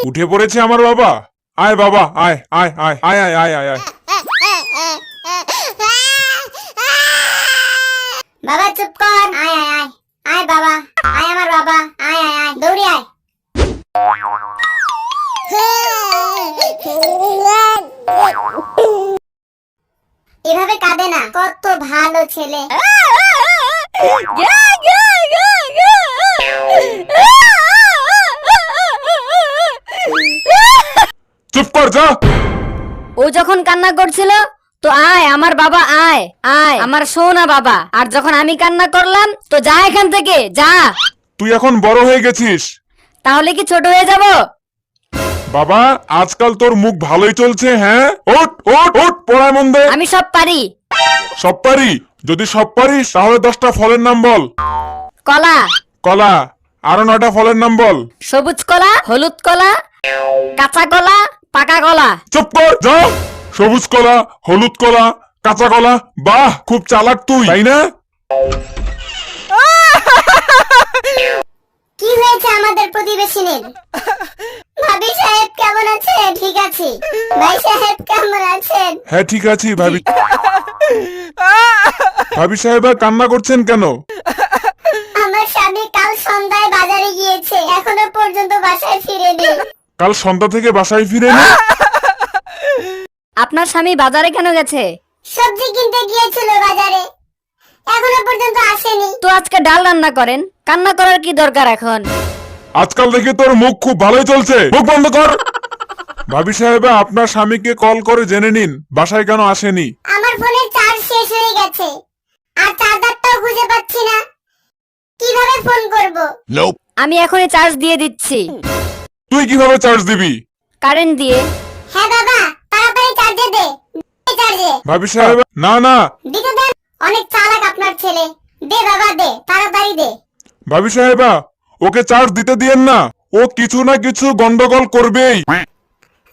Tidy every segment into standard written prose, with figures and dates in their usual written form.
উঠে পড়েছে আমার বাবা। আয় বাবা, আয় আয় আয় আয় আয় আয় আয় আয়। বাবা চুপ কর, আয় আয় আয় আয় বাবা, আয় আমার বাবা, আয় আয় আয় দৌড়ে আয়। এভাবে কাঁদে না, কত ভালো ছেলে। চুপ কর যা। ও যখন কান্না করছিল তো আয় আমার বাবা, আয় আয় আমার সোনা বাবা। আর যখন আমি কান্না করলাম তো যা এখান থেকে যা। তুই এখন বড় হয়ে গেছিস। তাহলে কি ছোট হয়ে যাব? বাবা আজকাল তোর মুখ ভালোই চলছে। হ্যাঁ ওঠ ওঠ ওঠ, পড়ায় মন দে। আমি সব পারি। সব পারি? যদি সব পারিস তাহলে 10টা ফলের নাম বল। কলা, কলা। আরো 9টা ফলের নাম বল। সবুজ কলা, হলুদ কলা, কাঁচা কলা, পাকা কলা। চুপ কর যা। সবুজ কলা, হলুদ কলা, কাঁচা কলা। বাহ, খুব চালাক তুই, তাই না? কি হয়েছে আমাদের প্রতিবেশীদের? ভাবি সাহেব কেমন আছে? ঠিক আছে। ভাই সাহেব কেমন আছেন? হ্যাঁ ঠিক আছি ভাবি। ভাবি সাহেব কান্না করছেন কেন? আমার স্বামী কাল সন্ধ্যায় বাজারে গিয়েছে, এখনো পর্যন্ত বাসায় ফিরেনি। কাল সন্ধ্যা থেকে বাসায় ফিরেনি? আপনার স্বামী বাজারে কেন গেছে? সবজি কিনতে গিয়েছিল বাজারে, এখনো পর্যন্ত আসেনি। তো আজকে ডাল রান্না করেন, কান্না করার কি দরকার এখন? আজকাল দেখি তোর মুখ খুব ভালোই চলছে, মুখ বন্ধ কর। ভাবি সাহেব আপনার স্বামীকে কল করে জেনে নিন বাসায় কেন আসেনি। আমার ফোনের চার্জ শেষ হয়ে গেছে, আর চার্জারটাও খুঁজে পাচ্ছি না, কিভাবে ফোন করব? আমি এখনই চার্জ দিয়ে দিচ্ছি। তুই কিভাবে চার্জ দিবি? কারেন্ট দিয়ে। হ্যাঁ বাবা, তাড়াতাড়ি চার্জে দে। চার্জে ভাবি সাহেব না না। দিতে দেন, অনেক চালাক আপনার ছেলে। দে বাবা দে, তাড়াতাড়ি দে। ভাবি সাহেব ওকে চার্জ দিতে দিয়েন না, ও কিছু না কিছু গন্ডগোল করবেই।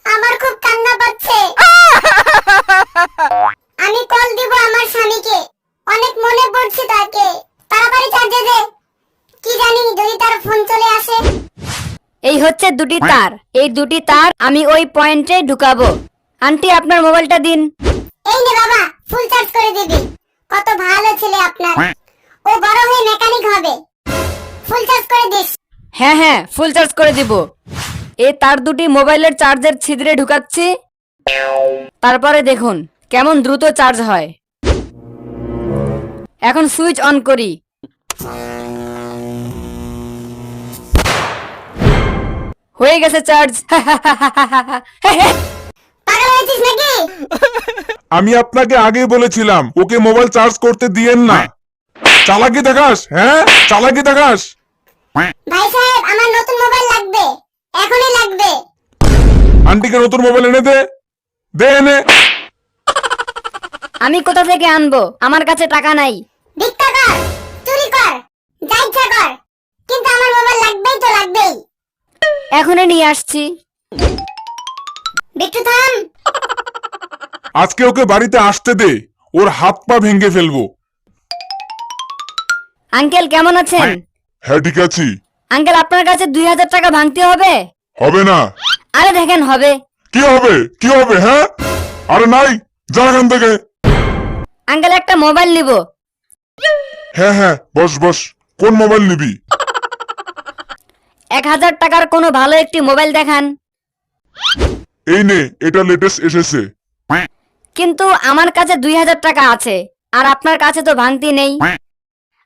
আমার খুব কান্না পাচ্ছে। আমি কল দিব আমার স্বামীকে, অনেক মনে পড়ছে তাকে। তাড়াতাড়ি চার্জে দে, কি জানি যদি তার ফোন চলে আসে। এই হচ্ছে দুটি তার, এই দুটি তার আমি ওই পয়েন্টে ঢুকাবো। আন্টি আপনার মোবাইলটা দিন। এই নে বাবা, ফুল চার্জ করে দিবি। কত ভালো ছেলে আপনার, ও বড় হয়ে মেকানিক হবে। ফুল চার্জ করে দিস। হ্যাঁ হ্যাঁ ফুল চার্জ করে দিব। এই তার দুটি মোবাইলের চার্জের ছিদ্রে ঢুকাচ্ছি, তারপরে দেখুন কেমন দ্রুত চার্জ হয়। এখন সুইচ অন করি। হয়ে গেছে চার্জ। পাগল হয়েছিস নাকি? আমি আপনাকে আগেই বলেছিলাম ওকে মোবাইল চার্জ করতে দিয়েন না। চালাকি দেখাস, হ্যাঁ চালাকি দেখাস। ভাই সাহেব আমার নতুন মোবাইল লাগবে, এখনই লাগবে। আন্টিকে নতুন মোবাইল এনে দে, দে এনে। আমি কোথা থেকে আনবো? আমার কাছে টাকা নাই। ভিক্ষা কর, চুরি কর, যা ইচ্ছা কর, কিন্তু আমার মোবাইল লাগবেই তো লাগবেই। এখনই নিয়ে আসছি। বিট্টু থাম। আজকে ওকে বাড়িতে আসতে দে, ওর হাত পা ভেঙে ফেলবো। আঙ্কেল কেমন আছেন? হ্যাঁ ঠিক আছি। আঙ্কেল আপনার কাছে 2000 টাকা ভাঙতে হবে। হবে না। আরে দেখেন হবে। কি হবে কি হবে? হ্যাঁ আরে নাই, যা এখান থেকে। আঙ্কেল একটা মোবাইল নিব। হ্যাঁ হ্যাঁ বস বস, কোন মোবাইল নিবি? 1000 টাকার কোনো ভালো একটি মোবাইল দেখান। এই নে, এটা লেটেস্ট এসেছে। কিন্তু আমার কাছে 2000 টাকা আছে, আর আপনার কাছে তো ভাঙতি নেই।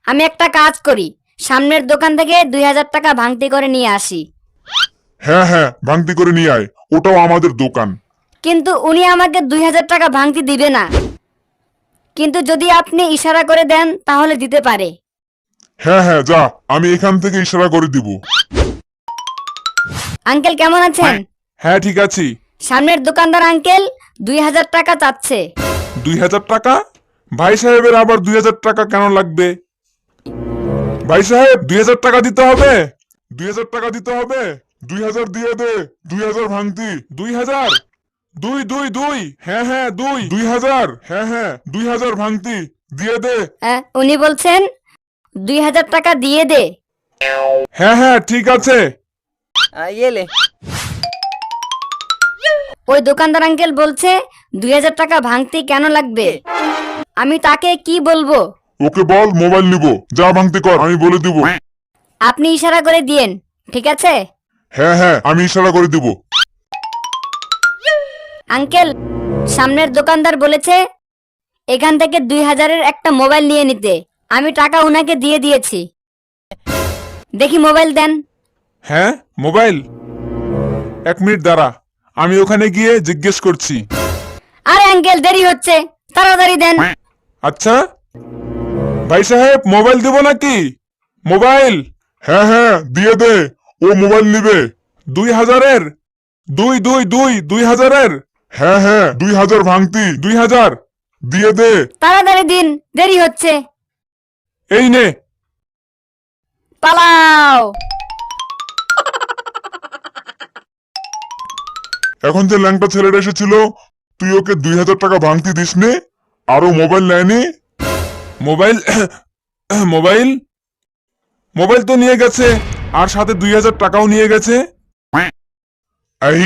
আমি একটা কাজ করি, সামনের দোকান থেকে 2000 টাকা ভাঙতি করে নিয়ে আসি। হ্যাঁ হ্যাঁ ভাঙতি করে নিয়ে আয়, ওটাও আমাদের দোকান। কিন্তু উনি আমাকে 2000 টাকা ভাঙতি দিবে না, কিন্তু যদি আপনি ইশারা করে দেন তাহলে দিতে পারে। হ্যাঁ হ্যাঁ যা, আমি এখান থেকে ইশারা করে দিব। আঙ্কেল কেমন আছেন? হ্যাঁ ঠিক আছি। সামনের দোকানদার আঙ্কেল 2000 টাকা চাচ্ছে। 2000 টাকা? ভাই সাহেবের আবার 2000 টাকা কেন লাগবে? ভাই সাহেব 2000 টাকা দিতে হবে, 2000 টাকা দিতে হবে। 2000 দিয়ে দে, 2000 ভাঙতি। 2000, 2 2 2, হ্যাঁ হ্যাঁ 2, 2000, হ্যাঁ হ্যাঁ 2000 ভাঙতি দিয়ে দে। উনি বলছেন 2000 টাকা দিয়ে দে। হ্যাঁ হ্যাঁ ঠিক আছে। ये ले। ওই দোকানদার আঙ্কেল বলছে 2000 টাকা ভাঙতি কেন লাগবে? আমি তাকে কি বলবো? ওকে বল মোবাইল নিব, যা ভাঙতে কর আমি বলে দিব। আপনি ইশারা করে দিয়েন, ঠিক আছে? হ্যাঁ হ্যাঁ আমি ইশারা করে দিব। আঙ্কেল, সামনের দোকানদার বলেছে এখান থেকে 2000-এর একটা মোবাইল নিয়ে নিতে। আমি টাকা উনাকে দিয়ে দিয়েছি। দেখি মোবাইল দেন। হ্যাঁ মোবাইল, 1 মিনিট দাঁড়া, আমি ওখানে গিয়ে জিজ্ঞেস করছি। আরে আঙ্কেল, দেরি হচ্ছে, তাড়াতাড়ি দেন। আচ্ছা ভাই সাহেব, মোবাইল দিব নাকি? মোবাইল? হ্যাঁ হ্যাঁ দিয়ে দে, ও মোবাইল নিবে। 2000-এর? 2000-এর? হ্যাঁ হ্যাঁ 2000 ভাঙতি, 2000 দিয়ে দে। তাড়াতাড়ি দিন, দেরি হচ্ছে। এই নে। পালাও। এখন যে ল্যাংটা ছেলেটা এসেছিল, তুই ওকে 2000 টাকা ভাঙতি দিস নে, আরো মোবাইল নেয়নি। মোবাইল মোবাইল মোবাইল তো নিয়ে গেছে, আর সাথে 2000 টাকাও নিয়ে গেছে। এই